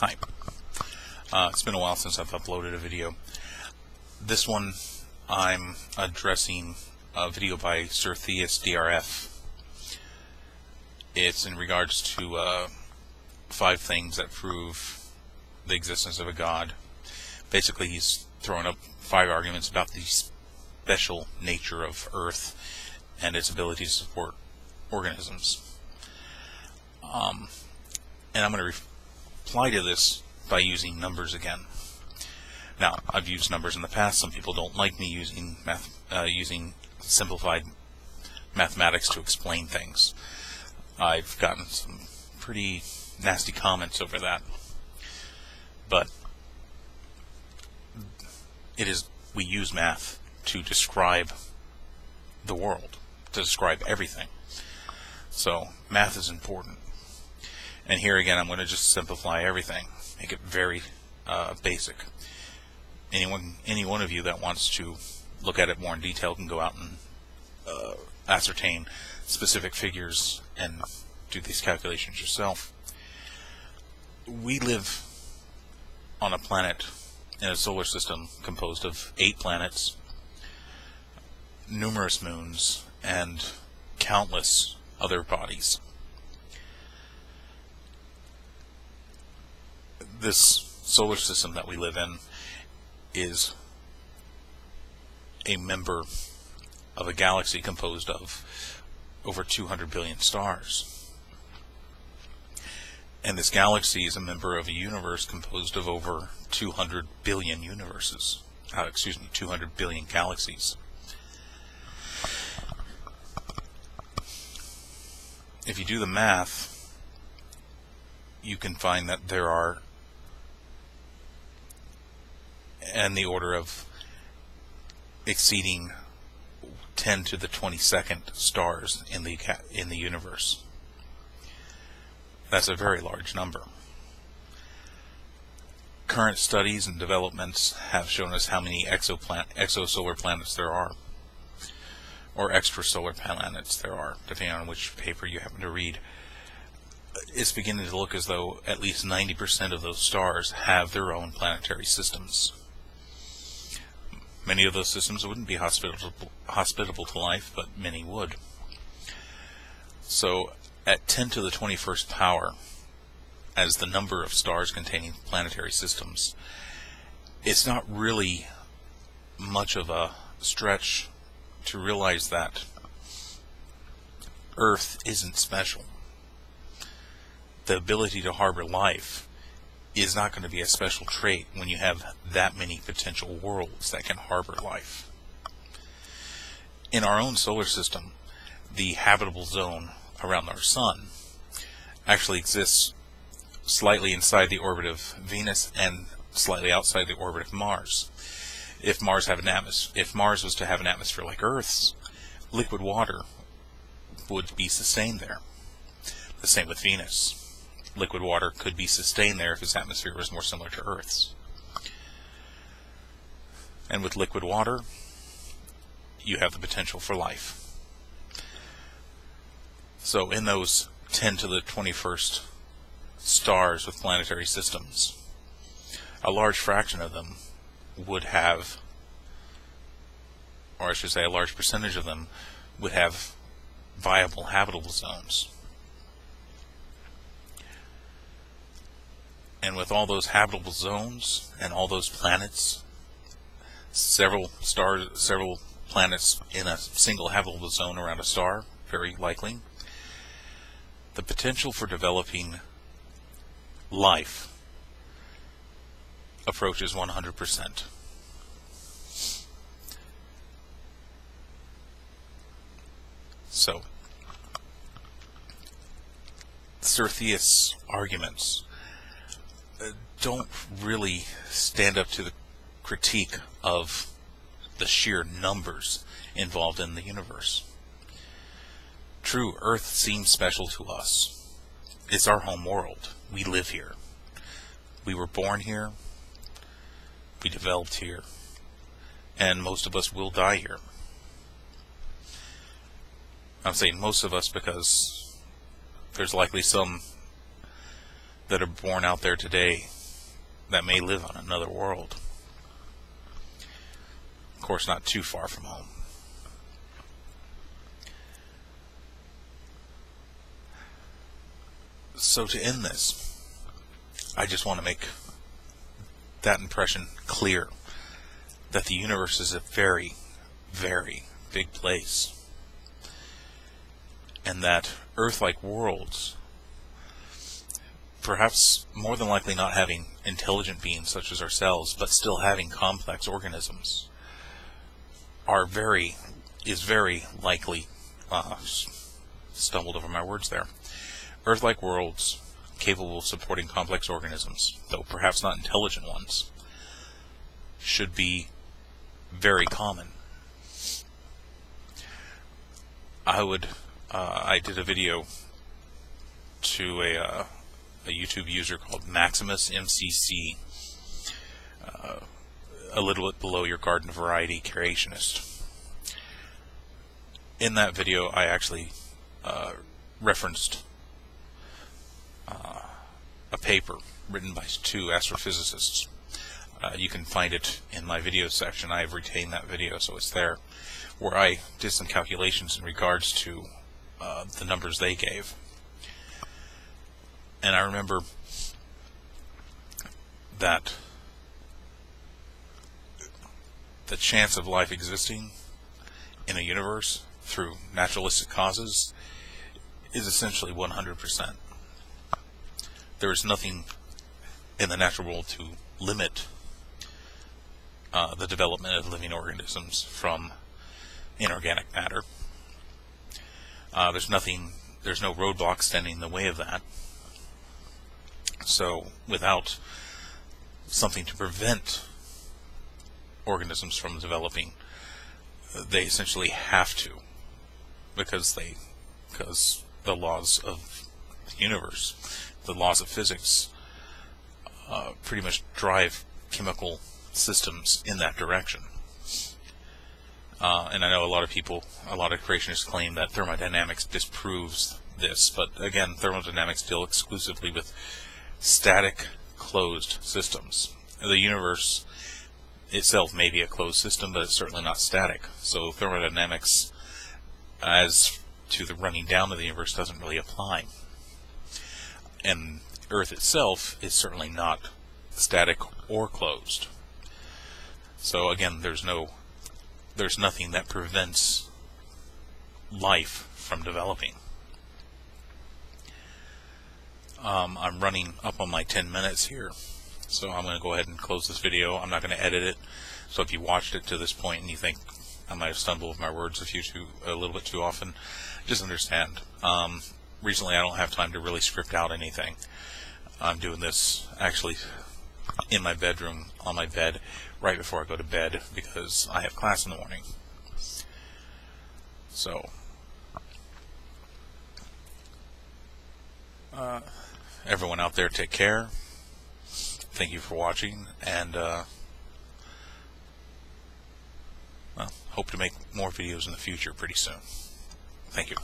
Hi. It's been a while since I've uploaded a video. This one I'm addressing a video by Sir Theus DRF. It's in regards to 5 things that prove the existence of a god. Basically, he's throwing up 5 arguments about the special nature of Earth and its ability to support organisms. And I'm going to reply to this by using numbers again. Now, I've used numbers in the past. Some people don't like me using using simplified mathematics to explain things. I've gotten some pretty nasty comments over that. But we use math to describe the world, to describe everything. So math is important. And here again, I'm going to just simplify everything, make it very basic. Any one of you that wants to look at it more in detail can go out and ascertain specific figures and do these calculations yourself. We live on a planet in a solar system composed of 8 planets, numerous moons, and countless other bodies. This solar system that we live in is a member of a galaxy composed of over 200 billion stars. And this galaxy is a member of a universe composed of over 200 billion universes. 200 billion galaxies. If you do the math, you can find that there are in the order of exceeding 10 to the 22nd stars in the universe. That's a very large number. Current studies and developments have shown us how many exosolar planets there are, or extrasolar planets there are, depending on which paper you happen to read. It's beginning to look as though at least 90% of those stars have their own planetary systems. Many of those systems wouldn't be hospitable to life, but many would. So, at 10 to the 21st power, as the number of stars containing planetary systems, it's not really much of a stretch to realize that Earth isn't special. The ability to harbor life is not going to be a special trait when you have that many potential worlds that can harbor life. In our own solar system, the habitable zone around our sun actually exists slightly inside the orbit of Venus and slightly outside the orbit of Mars. If Mars was to have an atmosphere like Earth's, liquid water would be sustained there. The same with Venus. Liquid water could be sustained there if its atmosphere was more similar to Earth's. And with liquid water, you have the potential for life. So in those 10 to the 21st stars with planetary systems, a large fraction of them would have, or I should say a large percentage of them would have viable habitable zones. And with all those habitable zones and all those planets, several planets in a single habitable zone around a star, very likely, the potential for developing life approaches 100%. So, Sir Theus' arguments don't really stand up to the critique of the sheer numbers involved in the universe. True, Earth seems special to us. It's our home world. We live here. We were born here. We developed here. And most of us will die here. I'm saying most of us because there's likely some that are born out there today that may live on another world. Of course, not too far from home. So to end this, I just want to make that impression clear, that the universe is a very, very big place, and that Earth-like worlds, perhaps more than likely not having intelligent beings such as ourselves, but still having complex organisms, is very likely, stumbled over my words there, Earth-like worlds capable of supporting complex organisms, though perhaps not intelligent ones, should be very common. I did a video to a YouTube user called Maximus MCC, a little bit below your garden variety creationist. In that video, I actually referenced a paper written by two astrophysicists. You can find it in my video section. I have retained that video, so it's there, where I did some calculations in regards to the numbers they gave. And I remember that the chance of life existing in a universe through naturalistic causes is essentially 100%. There is nothing in the natural world to limit the development of living organisms from inorganic matter. There's no roadblock standing in the way of that. So without something to prevent organisms from developing, they essentially have to, because the laws of the universe, the laws of physics, pretty much drive chemical systems in that direction. And I know a lot of creationists claim that thermodynamics disproves this, but again, thermodynamics deal exclusively with static, closed systems. The universe itself may be a closed system, but it's certainly not static. So thermodynamics, as to the running down of the universe, doesn't really apply. And Earth itself is certainly not static or closed. So again, there's nothing that prevents life from developing. I'm running up on my 10 minutes here, so I'm going to go ahead and close this video. I'm not going to edit it, so if you watched it to this point and you think I might have stumbled with my words a little bit too often, just understand. Recently I don't have time to really script out anything. I'm doing this actually in my bedroom, on my bed, right before I go to bed, because I have class in the morning. So, everyone out there, take care. Thank you for watching, and hope to make more videos in the future pretty soon. Thank you.